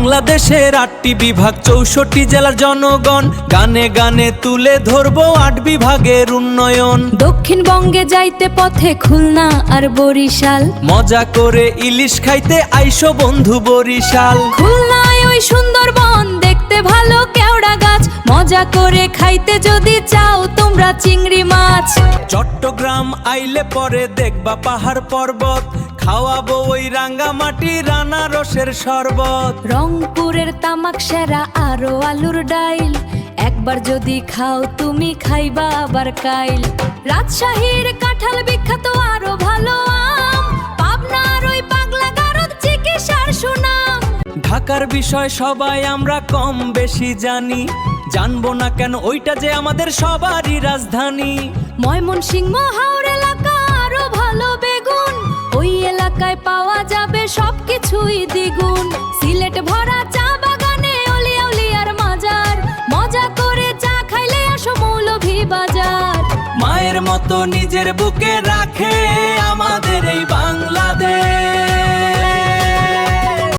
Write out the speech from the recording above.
বাংলাদেশের ৮টি বিভাগ ৬৪ জেলার জনগণ গানে গানে তুলে ধরবো ৮ বিভাগের উন্নয়ন। দক্ষিণবঙ্গে যাইতে পথে খুলনা আর বরিশাল, মজা করে ইলিশ খাইতে আইসো বন্ধু বরিশাল। খুলনায় ওই সুন্দরবন দেখতে ভালো কেওড়া গাছ, মজা করে খাইতে যদি চাও তোমরা চিংড়ি মাছ। চট্টগ্রাম আইলে পরে দেখবা পাহাড় পর্বত, খাওয়াবো ওই রাঙ্গামাটি আনারসের শরবত। রংপুরের তামাক সেরা আরো আলুর ডাইল, একবার যদি খাও তুমি খাইবা আবার কাইল। রাজশাহীর কাঁঠাল বিখ্যাত আরো ভালো আম, পাবনার ওই পাগলা গারদ চিকিৎসার সুনাম। ঢাকার বিষয় সবাই আমরা কম বেশি জানি, জানবো না কেন ওইটা যে আমাদের সবারই রাজধানী। ময়মনসিংহ হাওড় এলাকা আরো ভালো বেগুন, ওই এলাকায় পাওয়া যাবে সবকিছুই দ্বিগুণ। সিলেট ভরা চা বাগানে অলিয়া উলিয়ার মাজার, মজা করে চা খাইলে আসো মৌলভী বাজার। মায়ের মতো নিজের বুকে রাখে আমাদের